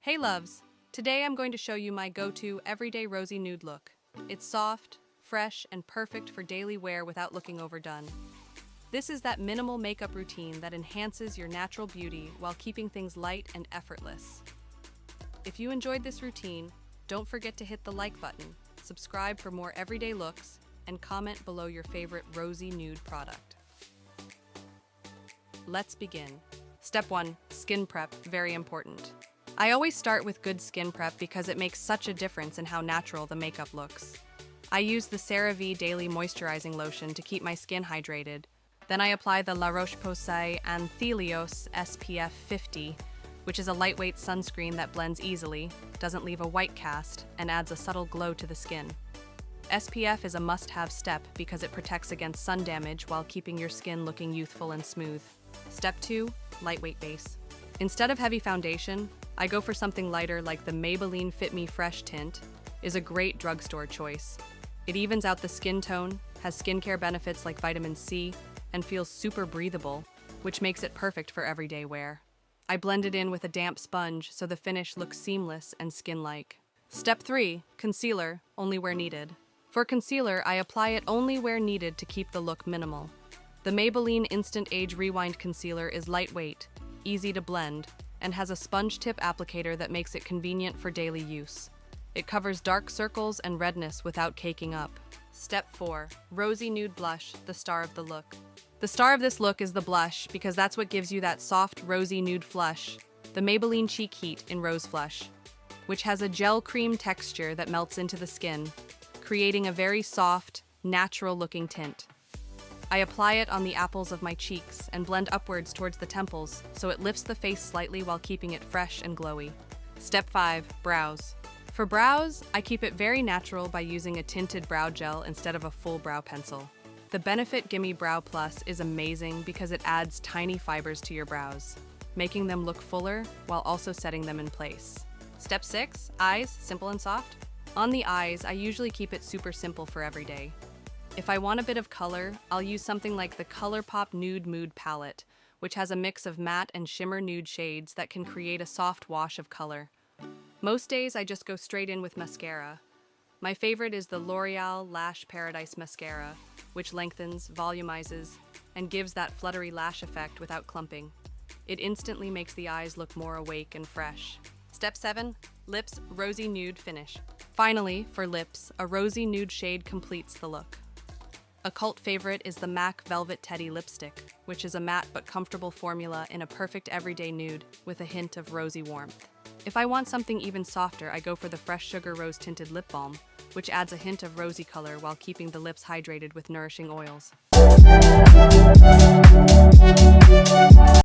Hey loves! Today I'm going to show you my go-to everyday Rosy Nude look. It's soft, fresh, and perfect for daily wear without looking overdone. This is that minimal makeup routine that enhances your natural beauty while keeping things light and effortless. If you enjoyed this routine, don't forget to hit the like button, subscribe for more everyday looks, and comment below your favorite Rosy Nude product. Let's begin. Step 1. Skin prep, very important. I always start with good skin prep because it makes such a difference in how natural the makeup looks. I use the CeraVe Daily Moisturizing Lotion to keep my skin hydrated. Then I apply the La Roche-Posay Anthelios SPF 50, which is a lightweight sunscreen that blends easily, doesn't leave a white cast, and adds a subtle glow to the skin. SPF is a must-have step because it protects against sun damage while keeping your skin looking youthful and smooth. Step 2. Lightweight base. Instead of heavy foundation, I go for something lighter like the Maybelline Fit Me Fresh tint is a great drugstore choice. It evens out the skin tone, has skincare benefits like vitamin C, and feels super breathable, which makes it perfect for everyday wear. I blend it in with a damp sponge so the finish looks seamless and skin-like. Step 3. Concealer, only where needed. For concealer, I apply it only where needed to keep the look minimal. The Maybelline Instant Age Rewind Concealer is lightweight, easy to blend, and has a sponge tip applicator that makes it convenient for daily use. It covers dark circles and redness without caking up. Step 4. Rosy Nude Blush, the star of the look. The star of this look is the blush because that's what gives you that soft rosy nude flush, the Maybelline Cheek Heat in Rose Flush, which has a gel cream texture that melts into the skin, creating a very soft, natural-looking tint. I apply it on the apples of my cheeks and blend upwards towards the temples so it lifts the face slightly while keeping it fresh and glowy. Step 5. Brows. For brows, I keep it very natural by using a tinted brow gel instead of a full brow pencil. The Benefit Gimme Brow Plus is amazing because it adds tiny fibers to your brows, making them look fuller while also setting them in place. Step 6. Eyes, simple and soft. On the eyes, I usually keep it super simple for every day. If I want a bit of color, I'll use something like the ColourPop Nude Mood Palette, which has a mix of matte and shimmer nude shades that can create a soft wash of color. Most days, I just go straight in with mascara. My favorite is the L'Oreal Lash Paradise Mascara, which lengthens, volumizes, and gives that fluttery lash effect without clumping. It instantly makes the eyes look more awake and fresh. Step 7. Lips, Rosy Nude Finish. Finally, for lips, a rosy nude shade completes the look. A cult favorite is the MAC Velvet Teddy Lipstick, which is a matte but comfortable formula in a perfect everyday nude with a hint of rosy warmth. If I want something even softer, I go for the Fresh Sugar Rose Tinted Lip Balm, which adds a hint of rosy color while keeping the lips hydrated with nourishing oils.